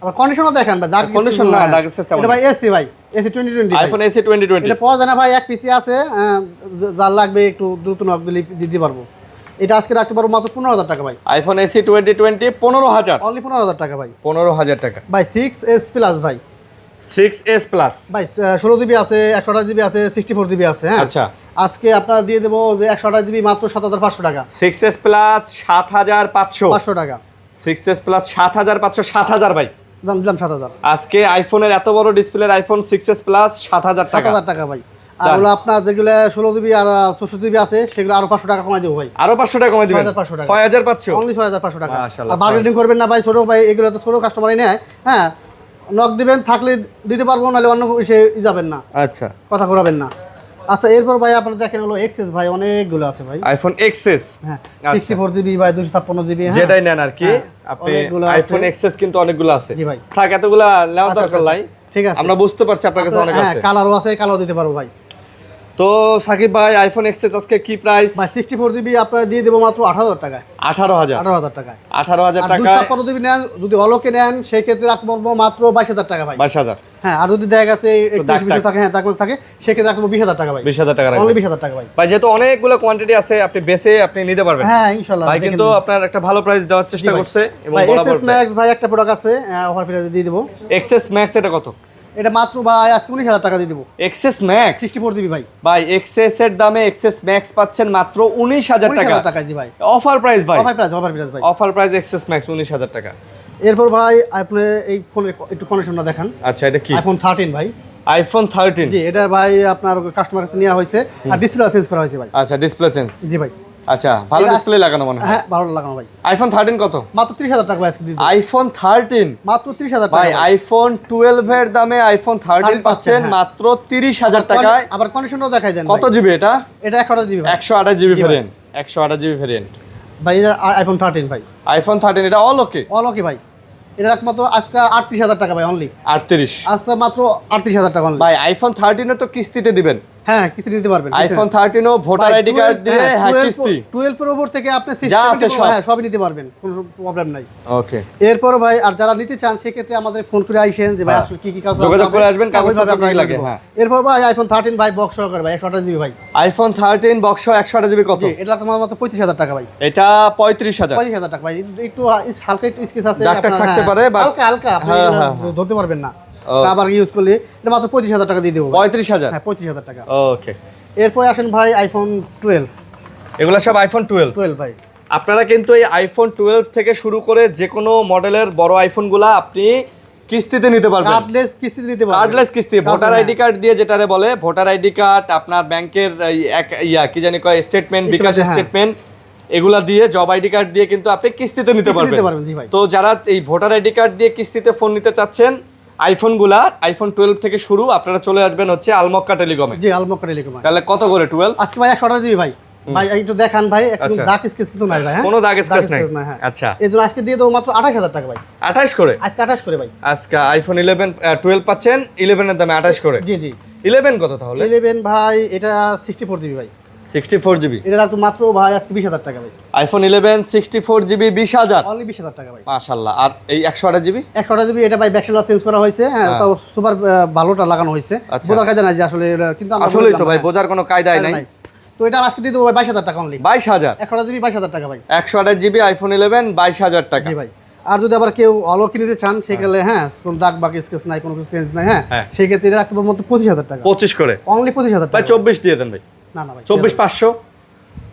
আবার কন্ডিশনও দেখেন ভাই, দাগ কন্ডিশন না, দাগ আছে তেমন। এটা ভাই এসি ভাই, এসি 2020 আইফোন এসি 2020 এটা পাওয়া যায় না ভাই, এক পিসি আছে, যার লাগবে একটু দ্রুত নক দিলে দিতে পারবো। এটা আজকে রাখতে পারবো মাত্র 15,000 টাকা ভাই। IPhone AC 2020 15,000? অনলি 15,000 টাকা ভাই। 15,000 টাকা ভাই 6s প্লাস ভাই। 6s প্লাস ভাই 16 জিবি আছে, 128 জিবি আছে, 64 জিবি আছে। হ্যাঁ আচ্ছা, আজকে আপনারা দিয়ে দেবো যে 128 জিবি মাত্র 7,500 টাকা। 6s plus 7,500? 500 টাকা। 6s plus 7,500? 7,000 ভাই দাম দিলাম 7,000। আজকে আইফোনের এত বড় ডিসপ্লের আইফোন 6s প্লাস 7,000 টাকা। 7,000 টাকা ভাই। আর হলো আপনার যেগুলো 16 জিবি আর 64 জিবি আছে সেগুলো আরো 500 টাকা কমাই দেবো ভাই। আরো 500 টাকা কমাই দিবেন? 6,500 টাকা। 6,500? অনলি 6,500 টাকা। মাশাআল্লাহ। আর বার্গেনিং করবেন না ভাই, ছোট ভাই এগুলো তো ছোট কাস্টমারই নেয়। হ্যাঁ নক দিবেন, থাকলে দিতে পারবো, নাহলে অন্য এসে যাবেন না, আচ্ছা কথা ঘোরাবেন না। আচ্ছা এরপর ভাই আপনারা দেখেন হলো এক্সএস ভাই, অনেকগুলো আছে ভাই। IPhone XS? হ্যাঁ 64 জিবি ভাই, 256 জিবি। যেটাই নেন আর কি আপনি অনেকগুলো আছে। আইফোন এক্সএস কিন্তু অনেকগুলো আছে। জি ভাই। থাক এতগুলা নেওয়া আচ্ছা, দরকার নাই। ঠিক আছে, আমরা বুঝতে পারছি আপনার কাছে অনেক হ্যাঁ আছে। কালারও আছে, কালারও দিতে পারবো ভাই। তো সাকিব ভাই আইফোন এক্সএস আজকে কি প্রাইস? ভাই 64 জিবি আপনারা দিয়ে দেবো মাত্র 18,000 টাকায়। 18,000? 18,000 টাকায়। 18,000 আর টাকা। 256 জিবি নেন, যদি অলোকে নেন সেই ক্ষেত্রে রাখতে পারবো মাত্র 22,000 টাকা ভাই। 22,000? হ্যাঁ আর যদি দেখা গেছে একটু দাগ বেশি থাকে, হ্যাঁ তারপর থাকে সেক্ষেত্রে রাখতে পারবো 20,000 টাকা ভাই। 20,000 টাকা অনলি 20,000 টাকা ভাই। ভাই যেহেতু অনেকগুলো কোয়ান্টিটি আছে আপনি বেছে আপনি নিতে পারবেন। হ্যাঁ ইনশাআল্লাহ ভাই কিন্তু আপনার একটা ভালো প্রাইস দেওয়ার চেষ্টা করছে এবং ভাই বরাবর এক্সএস ম্যাক্স ভাই একটা প্রোডাক্ট আছে, অফার প্রাইসে দিয়ে দেবো। এক্সএস ম্যাক্স এটা কত? এটা মাত্র ভাই আজকে 19,000 টাকা দিয়ে দেবো। এক্সএস ম্যাক্স 64 জিবি ভাই। ভাই এক্সএস এর দামে এক্সএস ম্যাক্স পাচ্ছেন মাত্র 19,000 টাকা। 19,000 টাকা জি ভাই। অফার প্রাইস ভাই? অফার প্রাইস ভাই। অফার প্রাইস এক্সএস ম্যাক্স 19,000 টাকা। এরপর ভাই আপনি এই ফোনের একটু কন্ডিশনটা দেখান। আচ্ছা এটা কি? আইফোন 13 ভাই। আইফোন 13? জি এটা ভাই আপনার কাস্টমার কাছে নেওয়া হয়েছে আর ডিসপ্লে চেঞ্জ করা হয়েছে ভাই। আচ্ছা ডিসপ্লে চেঞ্জ? জি ভাই। আচ্ছা ভালো ডিসপ্লে লাগানো মনে হয়। হ্যাঁ ভালো লাগানো ভাই। আইফোন 13 কত? মাত্র 30,000 টাকা ভাই আজকে দিয়ে দেবো। আইফোন 13 মাত্র 30,000 টাকা ভাই আইফোন 12 এর দামে আইফোন 13 পাচ্ছেন মাত্র 30,000 টাকায়। আবার কন্ডিশনটাও দেখাই দেন। কত জিবি এটা? এটা 128 জিবি ভাই। 128 জিবি ভেরিয়েন্ট। 128 জিবি ভেরিয়েন্ট ভাই এটা আইফোন 13 ভাই। আইফোন 13 এটা অল ওকে? অল ওকে ভাই। এটা একমাত্র আজকে 38,000 টাকা ভাই অনলি। 38? আজকে মাত্র 38,000 টাকা অনলি ভাই আইফোন 13 এ তো কিস্তিতে দিবেন? হ্যাঁ কিস্তি নিতে পারবেন। আইফোন 13 ও ভোটার আইডি কার্ড দিয়ে হ্যাঁ কিস্তি 12 প্রো ওপর থেকে আপনি যা আছে সব। হ্যাঁ সবই নিতে পারবেন, কোনো প্রবলেম নাই। ওকে, এরপর ভাই আর যারা নিতে চান সেক্ষেত্রে আমাদের ফোন করে আইসেন যে ভাই আসলে কি কি কাজ যোগাযোগ করে আসবেন, কাগজপত্র কি লাগে। হ্যাঁ এরপর ভাই আইফোন 13 ভাই বক্স সহকারে ভাই 128 জিবি ভাই। আইফোন 13 বক্স 128 জিবি কত? জি এটা তোমার মতো 35000 টাকা ভাই। এটা 35000 টাকা ভাই। একটু হালকা একটু স্কেচ আছে দাগ টাগ থাকতে পারে বা হালকা হালকা আপনি ধরতে পারবেন না, ও। আবার ইউজ করলে এটা মাত্র 35000 টাকা দিয়ে দেবো ভাই। 35000 হ্যাঁ 35000 টাকা। ওকে, এরপর আসেন ভাই আইফোন 12 এগুলো সব আইফোন 12 ভাই। আপনারা কিন্তু এই আইফোন 12 থেকে শুরু করে যে কোনো মডেলের বড় আইফোনগুলা আপনি কিস্তিতে নিতে পারবেন, কার্ডলেস কিস্তি দিতে পারবেন। কার্ডলেস কিস্তি, ভোটার আইডি কার্ড দিয়ে যেটারে বলে, ভোটার আইডি কার্ড, আপনার ব্যাংকের কি জানি কয় স্টেটমেন্ট, বিকাশ হ্যাঁ। স্টেটমেন্ট, এগুলা দিয়ে, জব আইডি কার্ড দিয়ে কিন্তু আপনি কিস্তিতে নিতে কিস্তি দিতে পারবেন। পারবেন, জি ভাই। তো যারা এই ভোটার আইডি কার্ড দিয়ে কিস্তিতে ফোন নিতে চাচ্ছেন, আইফোনগুলা আইফোন 12 থেকে শুরু, আপনারা চলে আসবেন হচ্ছে আলমক্কা টেলিকমে। জি আলমক্কা টেলিকম। তাহলে কত করে 12? আজকে ভাই 128 জিবি ভাই। ভাই একটু দেখান ভাই, একটু আচ্ছা। দাগ স্কেচ কিন্তু নাই ভাই। হ্যাঁ কোনো দাগ স্কেচ নাই। হ্যাঁ আচ্ছা, এজন্য আজকে দিয়ে দেবো মাত্র 28000 টাকা ভাই। 28 করে আজকে 28 করে ভাই। আজকে আইফোন 12 পাচ্ছেন 11 এর দামে 28 করে। জি জি 11 কত তাহলে? 11 ভাই এটা 64 জিবি ভাই। 64 জিবি। এটা তো মাত্র ভাই আজকে 20000 টাকা ভাই। আইফোন 11 64 জিবি 20000, অনলি 20000 টাকা ভাই। মাশাআল্লাহ। আর এই 128 জিবি 128 জিবি এটা ভাই ব্যাকশেল চেঞ্জ করা হয়েছে। হ্যাঁ তাও সুপার ভালোটা লাগানো হয়েছে। আচ্ছা। বোঝার কাজে নাই যে আসলে এটা, কিন্তু আমরা আসলেই তো বললাম, ভাই হ্যাঁ, বোঝার কোনো কায়দাই নাই। তো এটা আজকে দিয়ে দেবো ভাই 22000 টাকা অনলি। 22000 128 জিবি 22000 টাকা ভাই। 128 জিবি আইফোন 11 22000 টাকা। জি ভাই। আর যদি আবার কেউ অলো কিনতে চান সেক্ষেত্রে হ্যাঁ কোনো দাগ বাকি স্কেচ নাই, কোনো কিছু চেঞ্জ নাই। হ্যাঁ হ্যাঁ। সেই ক্ষেত্রে এটা রাখতে পারবো মাত্র 25000 টাকা। 25 করে অনলি 25000 ভাই। টাকা। 24 দিয়ে দেন ভাই। না না ভাই 24500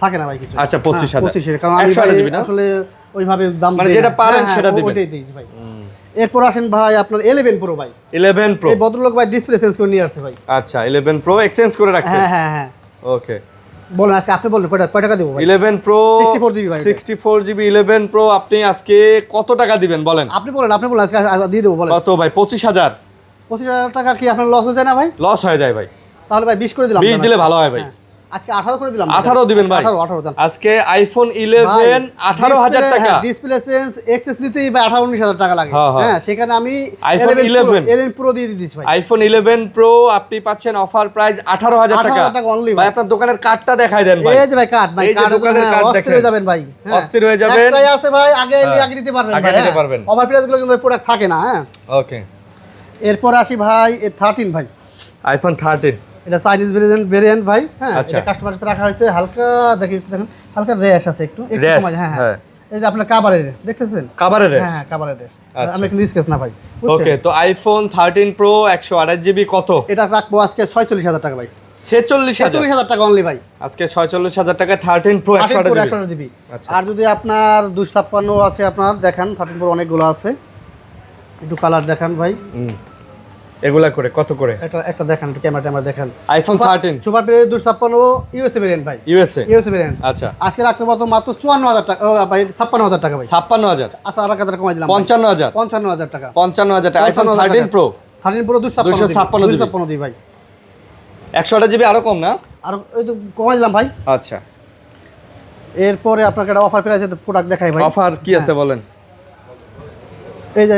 থাকে না ভাই কিছু। আচ্ছা, 25,000 25,000 কারণ আমি 128 জিবি না? আসলে ওইভাবে দাম মানে দেই যেটা না। পারেন হ্যাঁ, সেটা দিবেন। ওইটাই দিই ভাই। এরপর আসেন ভাই আপনার 11 প্রো ভাই। 11 প্রো। এই ভদ্রলোক ভাই ডিসপ্লে চেঞ্জ করে নিয়ে আসছে ভাই। আচ্ছা, 11 প্রো এক্সচেঞ্জ করে রাখছেন। হ্যাঁ হ্যাঁ হ্যাঁ ওকে, বলেন আজকে আপনি বলেন কয় টাকা দেবো ভাই? 11 প্রো 64 জিবি ভাই। 64 জিবি 11 প্রো আপনি আজকে কত টাকা দিবেন বলেন? আপনি বলেন আজকে দিয়ে দেবো বলেন। কত ভাই? 25000। 25000 টাকা কি আপনার লস হয়ে যায় না ভাই? লস হয়ে যায় ভাই। তাহলে ভাই 20 করে দিলাম। 20 দিলে ভালো হয় ভাই। হ্যাঁ, আজকে 18 করে দিলাম। 18 দিবেন ভাই। 18 দেন। আজকে আইফোন 11 18000 টাকা। ডিসপ্লে চেঞ্জ এক্সেস নিতেই ভাই 18-19,000 টাকা লাগে। হ্যাঁ, হ্যাঁ। হ্যাঁ সেখানে আমি iPhone 11 প্রো দিয়ে দিচ্ছি ভাই। আইফোন 11 প্রো আপনি পাচ্ছেন অফার প্রাইস 18000 টাকা। 18,000 টাকা only ভাই ভাই। আপনার দোকানের কার্ডটা দেখাই দেন ভাই। এই যে ভাই কার্ড ভাই, এই যে কার্ড দোকানের কার্ড অস্থির দেখেন। হয়ে যাবেন ভাই। হ্যাঁ। অস্থির হয়ে যাবেন। একটাই আছে ভাই, আগে হ্যাঁ। আগে নিতে পারবেন আগে ভাই। নিতে পারবেন। ওভার প্রাইস গুলো কিন্তু প্রোডাক্ট থাকে না। হ্যাঁ ওকে, এরপর আসি ভাই 13 ভাই। আইফোন 13 এটা চাইনিজ ভেরিয়েন্ট ভাই। হ্যাঁ আচ্ছা। এটা কাস্টমার কাছে রাখা হয়েছে। হালকা দেখেন হালকা র্যাশ আছে একটু Rash, কমাই। হ্যাঁ হ্যাঁ। হ্যাঁ এটা আপনার কাভারের দেখতেছেন? কাভারের রেস। হ্যাঁ হ্যাঁ কাভারের র্যাশ। আচ্ছা। আমি কিন্তু স্কেচ না ভাই। বুঝছেন? ওকে, তো আইফোন 13 প্রো 128 জিবি কত? এটা রাখবো আজকে 46000 টাকা ভাই। 46000 46000 টাকা অনলি ভাই। আজকে 46000 টাকা 13 প্রো 128 জিবি। জিবি। আচ্ছা। আর যদি আপনার 256 আছে আপনার দেখান, 13 প্রো অনেকগুলো আছে, একটু কালার দেখান ভাই। এগুলা করে কত করে? একটা দেখান, একটু ক্যামেরা দেখান। IPhone 13 super variant 256 USA variant ভাই। ইউএসএ। ইউএসএ ভেরিয়েন্ট আচ্ছা, আজকে রাখতে পারতো মাত্র 54000 টাকা। ও ভাই 56000 টাকা ভাই। 56000 আচ্ছা আর টাকা কমাই দিলাম। 55000 55000 টাকা। 55000 টাকা আইফোন 55,000 13 প্রো 13 প্রো 256 256 দিই ভাই। 128 জিবি আরো কম না? আর ওই তো কমাই দিলাম ভাই। আচ্ছা, এরপরে আপনাকে একটা অফার প্রাইসে প্রোডাক্ট দেখাই ভাই। অফার কি আছে বলেন? এই যে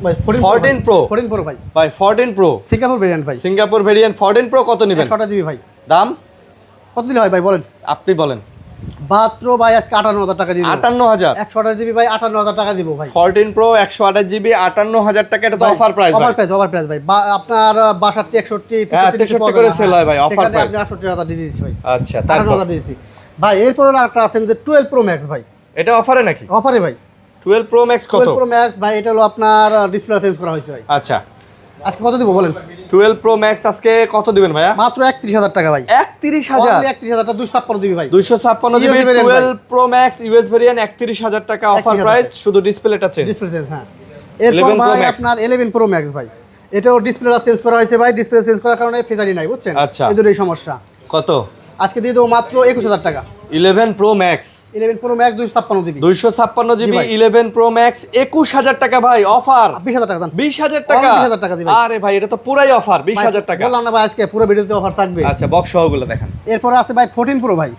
ভাই 14 প্রো 14 প্রো ভাই। ভাই 14 প্রো সিঙ্গাপুর ভেরিয়েন্ট ভাই। সিঙ্গাপুর ভেরিয়েন্ট 14 প্রো কত নেবেন? 128 জিবি ভাই। দাম কত দিলে হয় ভাই বলেন? আপনি বলেন। মাত্র ভাই আজকে 58000 টাকা দিব। 58000 128 জিবি ভাই 58000 টাকা দিব ভাই। 14 প্রো 128 জিবি 58000 টাকা, এটা তো অফার প্রাইস ভাই। অফার প্রাইস ভাই। আপনার 62 61 হ্যাঁ, 63 করে sell হয় ভাই, offer price। আমি 68000 দিয়ে দিয়েছি ভাই। আচ্ছা, তারপর 58000 দিয়েছি ভাই। এরপর একটা আছেন যে 12 প্রো ম্যাক্স ভাই। এটা অফারে নাকি? অফারে ভাই। 12 প্রো ম্যাক্স কত? 12 প্রো ম্যাক্স ভাই এটা হলো আপনার ডিসপ্লে চেঞ্জ করা হয়েছে ভাই। আচ্ছা, আজকে কত দিব বলেন? 12 প্রো ম্যাক্স আজকে কত দিবেন ভাইয়া? মাত্র 31000 টাকা ভাই। 31000 31000 টাকা 256 দিবি ভাই। 256 GB US variant 12 pro max US variant 31000 টাকা অফার 31,000 প্রাইস, শুধু ডিসপ্লেটা চেঞ্জ। ডিসপ্লে চেঞ্জ হ্যাঁ। এরপর 11 Pro ভাই Max। আপনার 11 প্রো ম্যাক্স ভাই। এটাও ডিসপ্লেটা চেঞ্জ করা হয়েছে ভাই। ডিসপ্লে চেঞ্জ করার কারণে ফেজারি নাই বুঝছেন? আচ্ছা। এই দুটোই সমস্যা। কত? আজকে দিয়ে দেবো মাত্র 21000 টাকা। 11 প্রো ম্যাক্স 11 প্রো ম্যাক্স 256 দিবি। 256 জিবি ভাই। 11 প্রো ম্যাক্স 21000 টাকা ভাই অফার। 20000 টাকা দাম। 20000 টাকা। 20000 টাকা দিবি। আরে ভাই এটা তো পুরাই অফার, 20000 টাকা। বললাম না ভাই আজকে পুরো ভিডিওতে অফার থাকবে। আচ্ছা, বক্স সহগুলো দেখেন। এরপর আছে ভাই 14 প্রো ভাই।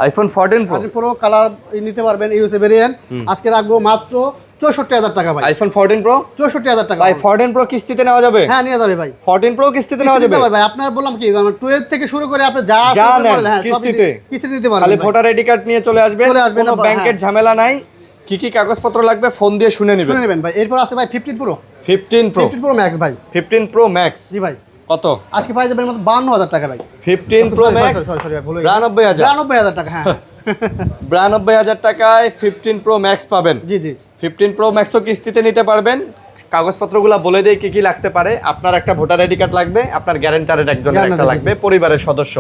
আইফোন 14 প্রো 14 প্রো কালার নিতে পারবেন ইউএসএ ভেরিয়েন্ট। আজকে রাখবো মাত্র 64000 টাকা ভাই। আইফোন 14 প্রো 64000 টাকা ভাই। 14 প্রো কিস্তিতে নেওয়া যাবে? হ্যাঁ নিয়ে যাবে ভাই। 14 প্রো কিস্তিতে নেওয়া যাবে ভাই। আপনার বললাম কি 12 থেকে শুরু করে আপনি যা নেন কিস্তিতে দিতে পারবেন। খালি ভোটার আইডি কার্ড নিয়ে চলে আসবেন, কোনো ব্যাংকের ঝামেলা নাই। কি কি কাগজপত্র লাগবে ফোন দিয়ে শুনে নেবেন ভাই। এরপর আছে ভাই 15 প্রো 15 প্রো ম্যাক্স ভাই। 15 প্রো ম্যাক্স জি ভাই। কত? আজকে প্রাইস যাবে মাত্র 52000 টাকা ভাই। 15 প্রো ম্যাক্স 92000 টাকা। হ্যাঁ 92000 টাকায় 15 প্রো ম্যাক্স পাবেন। জি জি। 15 প্রো ম্যাক্সও কিস্তিতে নিতে পারবেন। কাগজপত্রগুলো বলে দেই কি কি লাগতে পারে। আপনার একটা ভোটার আইডি কার্ড লাগবে, আপনার গ্যারান্টারের একজনের একটা লাগবে, পরিবারের সদস্য।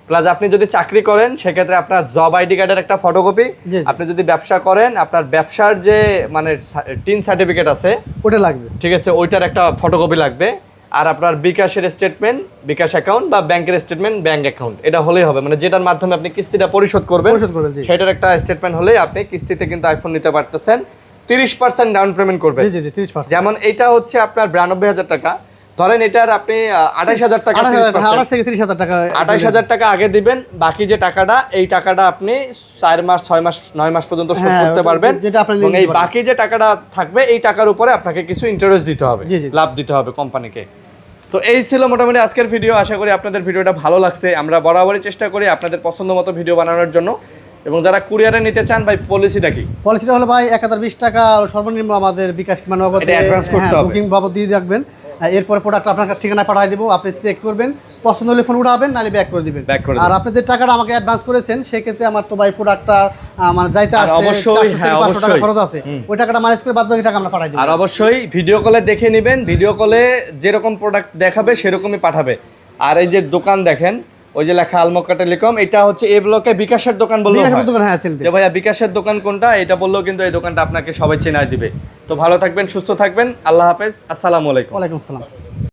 প্লাস আপনি যদি চাকরি করেন সেক্ষেত্রে আপনার জব আইডি কার্ডের একটা ফটোকপি। আপনি যদি ব্যবসা করেন আপনার ব্যবসার যে মানে টিন সার্টিফিকেট আছে ওটা লাগবে, ঠিক আছে, ওইটার একটা ফটোকপি লাগবে। আর আপনার বিকাশের স্টেটমেন্ট, বিকাশ অ্যাকাউন্ট বা ব্যাংকের স্টেটমেন্ট, ব্যাংক অ্যাকাউন্ট, এটা হলেই হবে। মানে যেটার মাধ্যমে আপনি কিস্তিটা পরিশোধ করবেন সেটার একটা স্টেটমেন্ট হলেই আপনি কিস্তিতে কিন্তু আইফোন নিতে পারতেছেন। 30% ডাউন পেমেন্ট করবেন। জি জি 30%। যেমন এটা হচ্ছে আপনার 92000 টাকা, ধরেন এটার আপনি 28000 টাকা, 28 থেকে 30000 টাকা, 28000 টাকা আগে দিবেন। বাকি যে টাকাটা, এই টাকাটা আপনি 4 মাস 6 মাস 9 মাস পর্যন্ত শোধ করতে পারবেন। এবং এই বাকি যে টাকাটা থাকবে এই টাকার উপরে আপনাকে কিছু ইন্টারেস্ট দিতে হবে, লাভ দিতে হবে কোম্পানিকে। তো এই ছিল মোটামুটি আজকের ভিডিও। আশা করি আপনাদের ভিডিওটা ভালো লাগছে। আমরা বরাবরই চেষ্টা করি আপনাদের পছন্দ মতো ভিডিও বানানোর জন্য। এবং যারা কুরিয়ারে নিতে চান ভাই, পলিসিটা কি? পলিসিটা হলো ভাই 1020 টাকা সর্বনিম্ন আমাদের বিকাশ মানে অ্যাডভান্স করতে হবে, বুকিং বাবদ দিয়ে রাখবেন। এরপর প্রোডাক্ট আপনার ঠিকানায় পাঠিয়ে দেবো, আপনি চেক করবেন, পছন্দ হলে ফোন উঠাবেন, নাহলে ব্যাক করে দিবেন। আর আপনি যে টাকাটা আমাকে অ্যাডভান্স করেছেন সেক্ষেত্রে আমার তো ভাই প্রোডাক্টটা মানে যাইতে আসতে অবশ্যই 500 টাকা খরচ আছে, ওই টাকাটা ম্যানেজ করে বাদ বাকি টাকা আমরা পাঠিয়ে দেব। আর অবশ্যই ভিডিও কলে দেখে নেবেন, ভিডিও কলে যেরকম প্রোডাক্ট দেখাবে সেরকমই পাঠাবে। আর এই যে দোকান দেখেন, ওই যে লেখা আলমক্কা টেলিকম, এটা হচ্ছে এই ব্লকে বিকাশের দোকান বললো যে ভাইয়া বিকাশের দোকান কোনটা, এটা বললেও কিন্তু এই দোকানটা আপনাকে সবাই চেনায় দিবে। তো ভালো থাকবেন, সুস্থ থাকবেন, আল্লাহ হাফেজ, আসসালামু আলাইকুম। ওয়ালাইকুম আসসালাম।